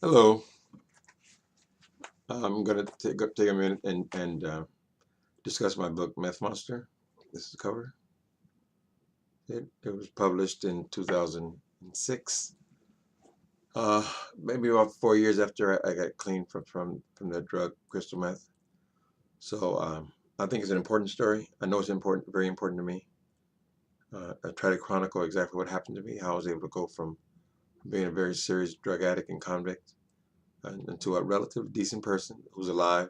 Hello. I'm going to take a minute and discuss my book, Meth Monster. This is the cover. It was published in 2006, maybe about 4 years after I got clean from that drug, crystal meth. So I think it's an important story. I know it's important, very important to me. I try to chronicle exactly what happened to me, how I was able to go from being a very serious drug addict and convict into a relatively decent person who's alive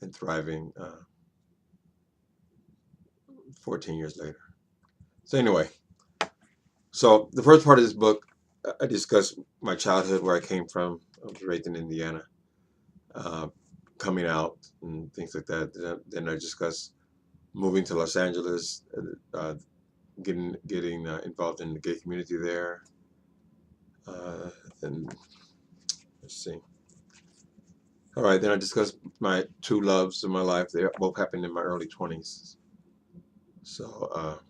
and thriving 14 years later. So anyway, so the first part of this book, I discuss my childhood, where I came from. I was raised in Indiana, uh, coming out and things like that. Then I discuss moving to Los Angeles, getting involved in the gay community there. Uh, and let's see. All right, then I discuss my two loves of my life. They both happened in my early 20s. So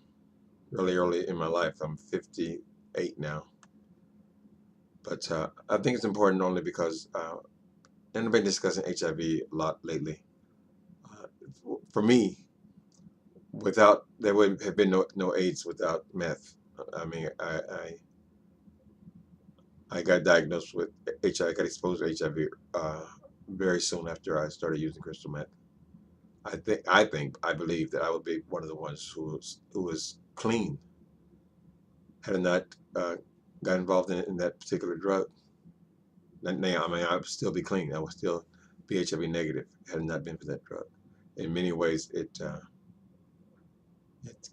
really early in my life. I'm 58 now. But I think it's important only because and I've been discussing HIV a lot lately. Uh, for me, without there would have been no AIDS without meth. I mean, I got diagnosed with HIV. Got exposed to HIV very soon after I started using crystal meth. I believe that I would be one of the ones who was clean had I not got involved in that particular drug. Now, I mean, I would still be clean. I would still be HIV negative had it not been for that drug. In many ways, it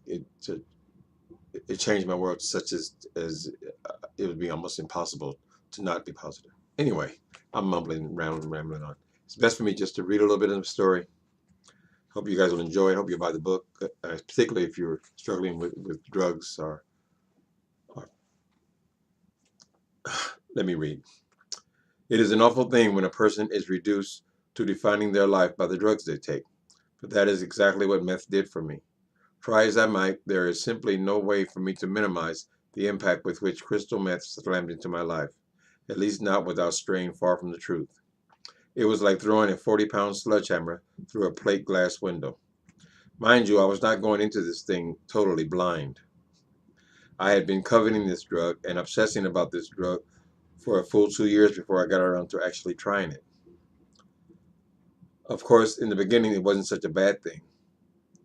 it it, it changed my world, such as it would be almost impossible to not be positive. Anyway, I'm mumbling around and rambling on. It's best for me just to read a little bit of the story. Hope you guys will enjoy it. Hope you buy the book, particularly if you're struggling with drugs or let me read. It is an awful thing when a person is reduced to defining their life by the drugs they take, but that is exactly what meth did for me. Try as I might, there is simply no way for me to minimize the impact with which crystal meth slammed into my life, at least not without straying far from the truth. It was like throwing a 40-pound sledgehammer through a plate glass window. Mind you, I was not going into this thing totally blind. I had been coveting this drug and obsessing about this drug for a full 2 years before I got around to actually trying it. Of course, in the beginning, it wasn't such a bad thing.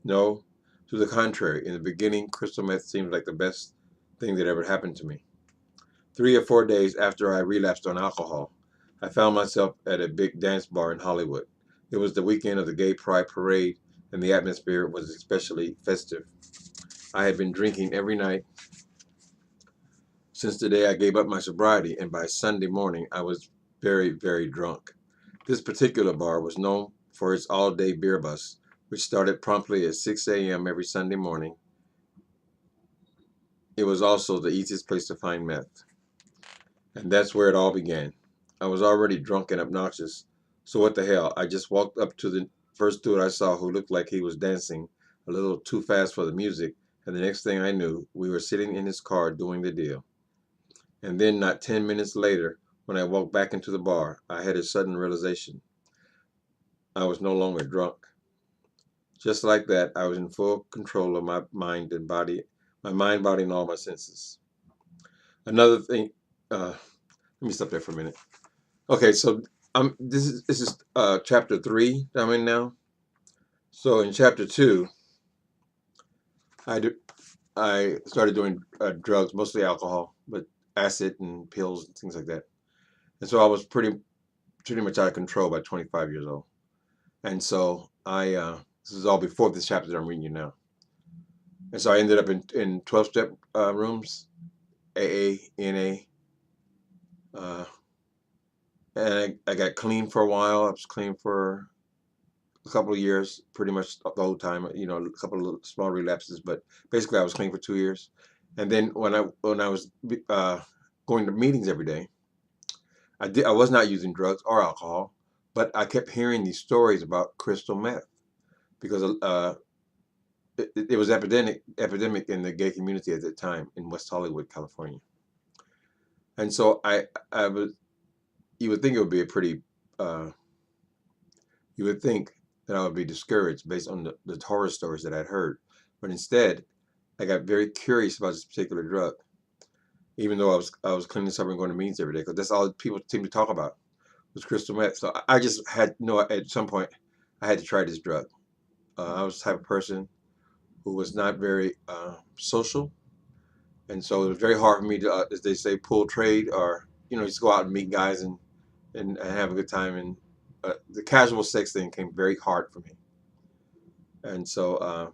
No, to the contrary, in the beginning, crystal meth seemed like the best thing that ever happened to me. 3 or 4 days after I relapsed on alcohol, I found myself at a big dance bar in Hollywood. It was the weekend of the Gay Pride Parade, and the atmosphere was especially festive. I had been drinking every night since the day I gave up my sobriety, and by Sunday morning I was very, very drunk. This particular bar was known for its all-day beer bus, which started promptly at 6 a.m. every Sunday morning. It was also the easiest place to find meth. And that's where it all began. I was already drunk and obnoxious, so what the hell? I just walked up to the first dude I saw who looked like he was dancing a little too fast for the music, and the next thing I knew, we were sitting in his car doing the deal. And then, not 10 minutes later, when I walked back into the bar, I had a sudden realization. I was no longer drunk. Just like that, I was in full control of my mind and body, my mind, body, and all my senses. Another thing, let me stop there for a minute. Okay, so this is chapter 3 that I'm in now. So in chapter 2, I do, I started doing drugs, mostly alcohol, but acid and pills and things like that. And so I was pretty much out of control by 25 years old. And so this is all before this chapter that I'm reading you now. And so I ended up in 12-step rooms, AA, NA, uh, and I got clean for a while. I was clean for a couple of years, pretty much the whole time. You know, a couple of small relapses, but basically I was clean for 2 years. And then when I was going to meetings every day, I was not using drugs or alcohol, but I kept hearing these stories about crystal meth because it was epidemic in the gay community at that time in West Hollywood, California. And so I was you would think it would be a pretty, uh, you would think that I would be discouraged based on the horror stories that I'd heard. But instead, I got very curious about this particular drug, even though I was cleaning up and going to meetings every day, because that's all people seem to talk about was crystal meth. So I just had no. At some point, I had to try this drug. I was the type of person who was not very social, and so it was very hard for me to, as they say, pull trade or just go out and meet guys and have a good time. And the casual sex thing came very hard for me. And so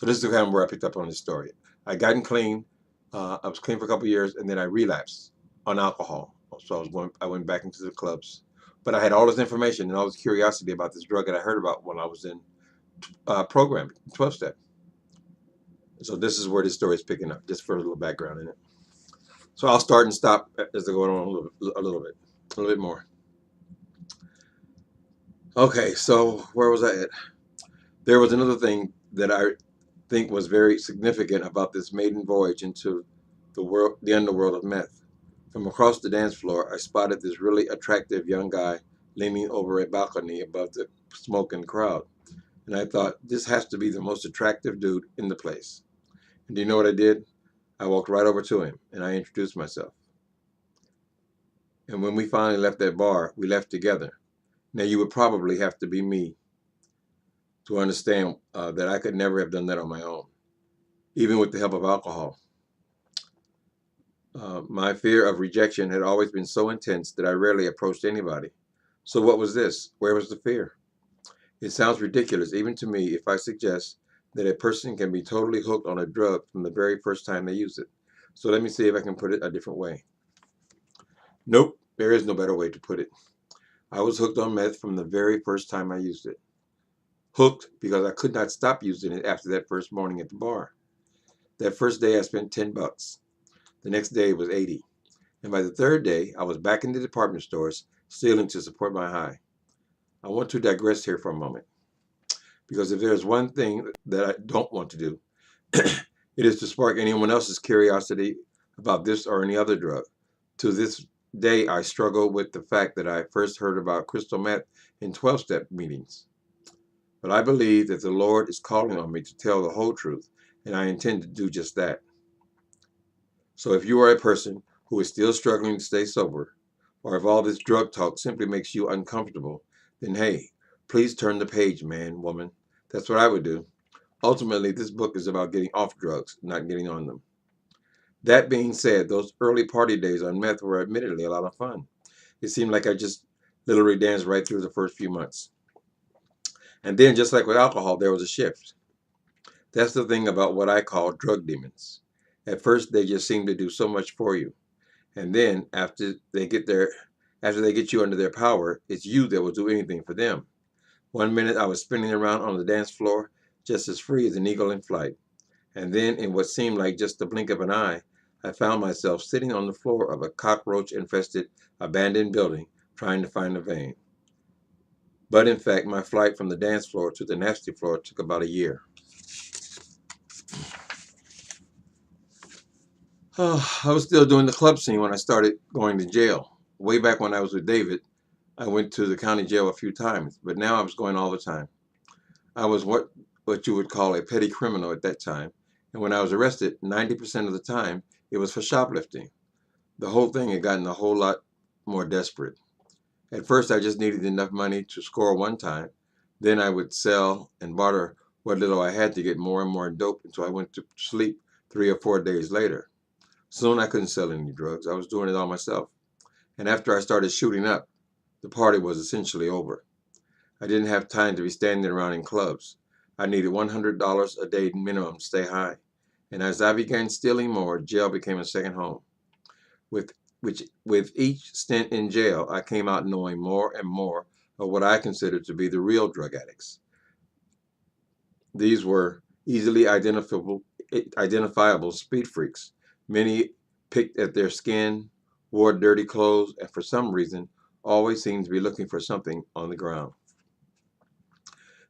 this is kind of where I picked up on this story. I gotten clean. I was clean for a couple of years, and then I relapsed on alcohol. So I went back into the clubs, but I had all this information and all this curiosity about this drug that I heard about when I was in programming, 12 step. So this is where this story is picking up, just for a little background in it. So I'll start and stop as I go on a little bit more. Okay, so where was I at? There was another thing that I think was very significant about this maiden voyage into the underworld of meth. From across the dance floor, I spotted this really attractive young guy leaning over a balcony above the smoking crowd. And I thought, this has to be the most attractive dude in the place. And do you know what I did? I walked right over to him and I introduced myself. And when we finally left that bar, we left together. Now, you would probably have to be me to understand that I could never have done that on my own, even with the help of alcohol. My fear of rejection had always been so intense that I rarely approached anybody. So what was this? Where was the fear? It sounds ridiculous, even to me, if I suggest that a person can be totally hooked on a drug from the very first time they use it. So let me see if I can put it a different way. Nope, there is no better way to put it. I was hooked on meth from the very first time I used it. Hooked because I could not stop using it after that first morning at the bar. That first day I spent $10. The next day it was 80. And by the third day, I was back in the department stores, stealing to support my high. I want to digress here for a moment, because if there's one thing that I don't want to do, it is to spark anyone else's curiosity about this or any other drug. To this day, I struggle with the fact that I first heard about crystal meth in 12-step meetings. But I believe that the Lord is calling on me to tell the whole truth, and I intend to do just that. So if you are a person who is still struggling to stay sober, or if all this drug talk simply makes you uncomfortable, then hey, please turn the page, man, woman. That's what I would do. Ultimately, this book is about getting off drugs, not getting on them. That being said, those early party days on meth were admittedly a lot of fun. It seemed like I just literally danced right through the first few months. And then, just like with alcohol, there was a shift. That's the thing about what I call drug demons. At first, they just seem to do so much for you. And then after they get you under their power, it's you that will do anything for them. One minute I was spinning around on the dance floor, just as free as an eagle in flight. And then, in what seemed like just the blink of an eye, I found myself sitting on the floor of a cockroach-infested, abandoned building, trying to find a vein. But in fact, my flight from the dance floor to the nasty floor took about a year. I was still doing the club scene when I started going to jail. Way back when I was with David, I went to the county jail a few times, but now I was going all the time. I was what you would call a petty criminal at that time, and when I was arrested, 90% of the time, it was for shoplifting. The whole thing had gotten a whole lot more desperate. At first, I just needed enough money to score one time. Then I would sell and barter what little I had to get more and more dope until I went to sleep 3 or 4 days later. Soon I couldn't sell any drugs. I was doing it all myself. And after I started shooting up, the party was essentially over. I didn't have time to be standing around in clubs. I needed $100 a day minimum to stay high. And as I began stealing more, jail became a second home. With each stint in jail, I came out knowing more and more of what I considered to be the real drug addicts. These were easily identifiable speed freaks. Many picked at their skin, wore dirty clothes, and for some reason always seemed to be looking for something on the ground.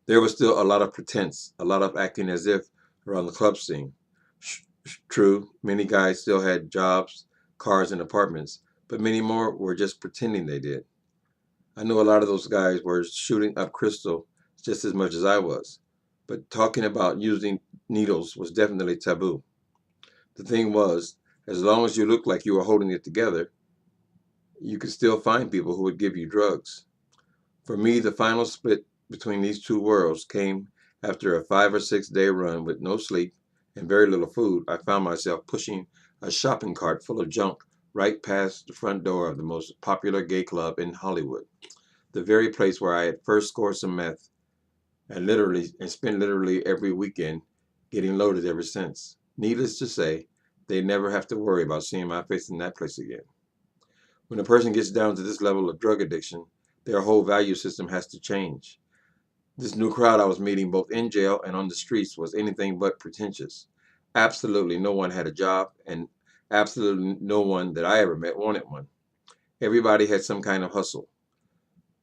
There was still a lot of pretense, a lot of acting as if around the club scene. True, many guys still had jobs, cars, and apartments, but many more were just pretending they did. I know a lot of those guys were shooting up Crystal just as much as I was, but talking about using needles was definitely taboo. The thing was, as long as you looked like you were holding it together, you could still find people who would give you drugs. For me, the final split between these two worlds came after a 5 or 6 day run with no sleep and very little food. I found myself pushing a shopping cart full of junk right past the front door of the most popular gay club in Hollywood, the very place where I had first scored some meth and spent literally every weekend getting loaded ever since. Needless to say, they never have to worry about seeing my face in that place again. When a person gets down to this level of drug addiction, their whole value system has to change. This new crowd I was meeting both in jail and on the streets was anything but pretentious. Absolutely no one had a job, and absolutely no one that I ever met wanted one. Everybody had some kind of hustle.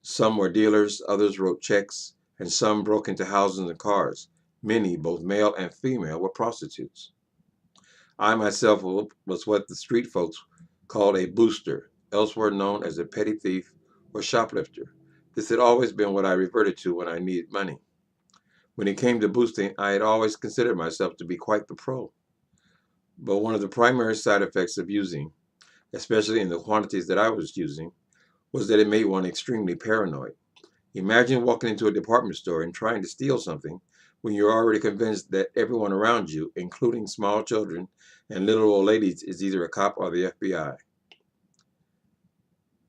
Some were dealers, others wrote checks, and some broke into houses and cars. Many, both male and female, were prostitutes. I myself was what the street folks called a booster, elsewhere known as a petty thief or shoplifter. This had always been what I reverted to when I needed money. When it came to boosting, I had always considered myself to be quite the pro. But one of the primary side effects of using, especially in the quantities that I was using, was that it made one extremely paranoid. Imagine walking into a department store and trying to steal something when you're already convinced that everyone around you, including small children and little old ladies, is either a cop or the FBI.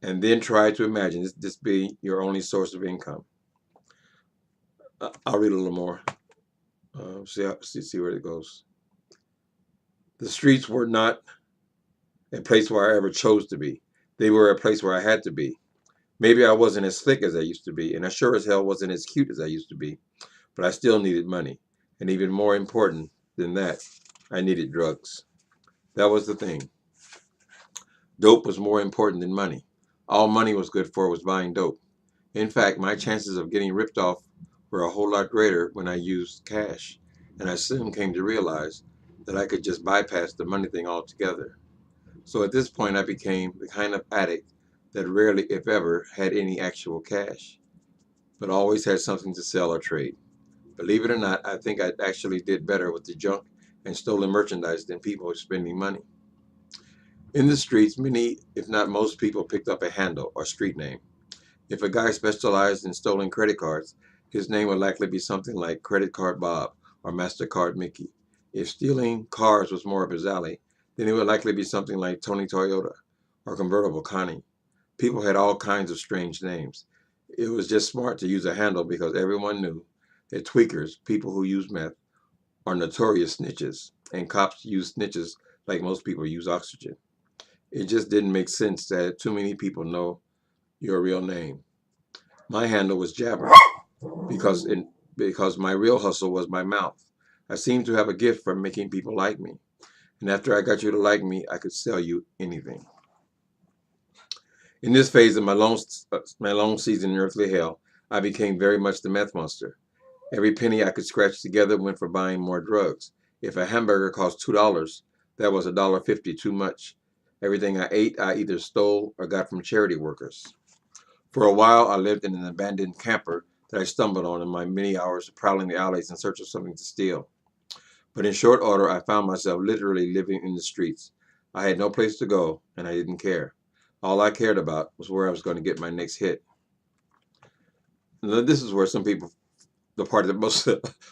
And then try to imagine this being your only source of income. I'll read a little more. See where it goes. The streets were not a place where I ever chose to be. They were a place where I had to be. Maybe I wasn't as slick as I used to be, and I sure as hell wasn't as cute as I used to be, but I still needed money. And even more important than that, I needed drugs. That was the thing. Dope was more important than money. All money was good for was buying dope. In fact, my chances of getting ripped off were a whole lot greater when I used cash, and I soon came to realize that I could just bypass the money thing altogether. So at this point, I became the kind of addict that rarely, if ever, had any actual cash, but always had something to sell or trade. Believe it or not, I think I actually did better with the junk and stolen merchandise than people spending money. In the streets, many, if not most people, picked up a handle or street name. If a guy specialized in stolen credit cards, his name would likely be something like Credit Card Bob or MasterCard Mickey. If stealing cars was more of his alley, then it would likely be something like Tony Toyota or Convertible Connie. People had all kinds of strange names. It was just smart to use a handle because everyone knew that tweakers, people who use meth, are notorious snitches, and cops use snitches like most people use oxygen. It just didn't make sense to have too many people know your real name. My handle was Jabber because because my real hustle was my mouth. I seemed to have a gift for making people like me. And after I got you to like me, I could sell you anything. In this phase of my long season in earthly hell, I became very much the meth monster. Every penny I could scratch together went for buying more drugs. If a hamburger cost $2, that was $1.50 too much. Everything I ate, I either stole or got from charity workers. For a while, I lived in an abandoned camper that I stumbled on in my many hours prowling the alleys in search of something to steal. But in short order, I found myself literally living in the streets. I had no place to go, and I didn't care. All I cared about was where I was going to get my next hit. Now, this is where some people, the part that most,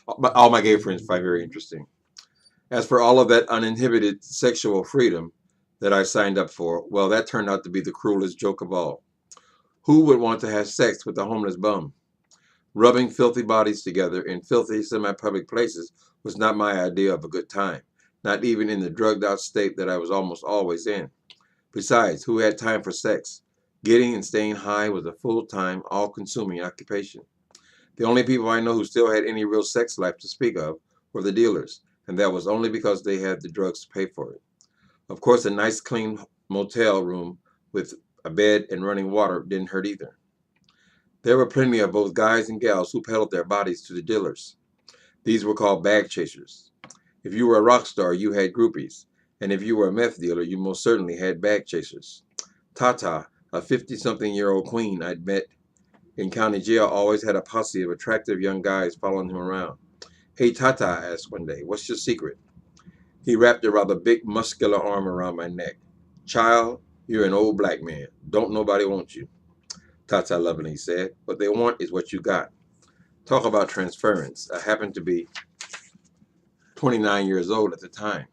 all my gay friends find very interesting. As for all of that uninhibited sexual freedom that I signed up for, well, that turned out to be the cruelest joke of all. Who would want to have sex with a homeless bum? Rubbing filthy bodies together in filthy, semi-public places was not my idea of a good time, not even in the drugged-out state that I was almost always in. Besides, who had time for sex? Getting and staying high was a full-time, all-consuming occupation. The only people I know who still had any real sex life to speak of were the dealers, and that was only because they had the drugs to pay for it. Of course, a nice, clean motel room with a bed and running water didn't hurt either. There were plenty of both guys and gals who peddled their bodies to the dealers. These were called bag chasers. If you were a rock star, you had groupies, and if you were a meth dealer, you most certainly had bag chasers. Tata, a 50-something-year-old queen I'd met in county jail, always had a posse of attractive young guys following him around. Hey, Tata, I asked one day, what's your secret? He wrapped a rather big, muscular arm around my neck. Child, you're an old black man. Don't nobody want you. Tata lovingly said, what they want is what you got. Talk about transference. I happened to be 29 years old at the time.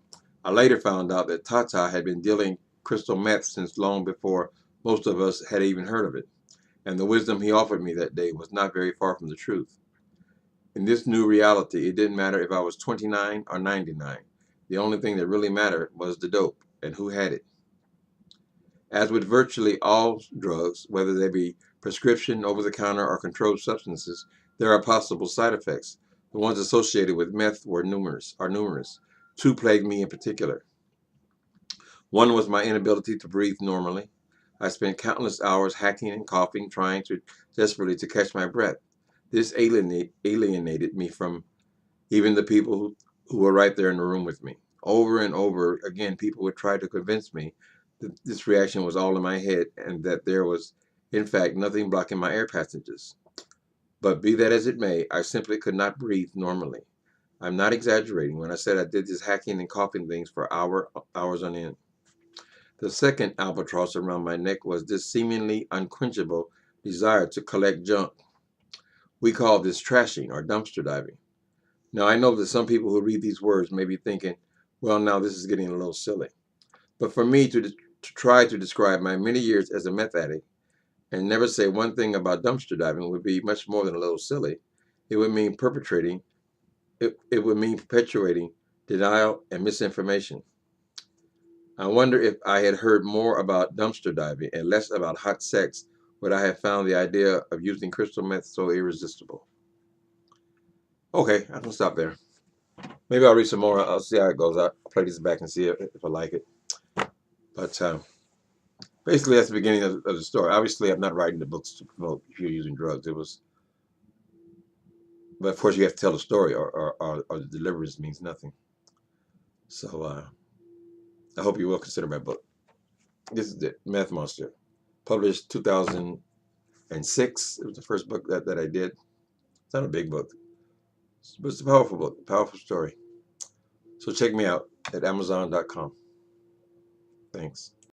I later found out that Tata had been dealing crystal meth since long before most of us had even heard of it, and the wisdom he offered me that day was not very far from the truth. In this new reality, it didn't matter if I was 29 or 99. The only thing that really mattered was the dope and who had it. As with virtually all drugs, whether they be prescription, over-the-counter, or controlled substances, there are possible side effects. The ones associated with meth are numerous. Two plagued me in particular. One was my inability to breathe normally. I spent countless hours hacking and coughing, trying desperately to catch my breath. This alienated me from even the people who were right there in the room with me. Over and over again, people would try to convince me that this reaction was all in my head and that there was, in fact, nothing blocking my air passages. But be that as it may, I simply could not breathe normally. I'm not exaggerating when I said I did this hacking and coughing things for hours on end. The second albatross around my neck was this seemingly unquenchable desire to collect junk. We call this trashing or dumpster diving. Now, I know that some people who read these words may be thinking, well, now this is getting a little silly. But for me to try to describe my many years as a meth addict and never say one thing about dumpster diving would be much more than a little silly. It would mean it would mean perpetuating denial and misinformation. I wonder if I had heard more about dumpster diving and less about hot sex, would I have found the idea of using crystal meth so irresistible? Okay, I can stop there. Maybe I'll read some more. I'll see how it goes. I'll play this back and see if I like it. But basically, that's the beginning of the story. Obviously, I'm not writing the books to promote if you're using drugs. But of course, you have to tell the story, or the deliverance means nothing. So I hope you will consider my book. This is it, Meth Monster, published 2006. It was the first book that I did. It's not a big book, but it's a powerful book, powerful story. So check me out at Amazon.com. Thanks.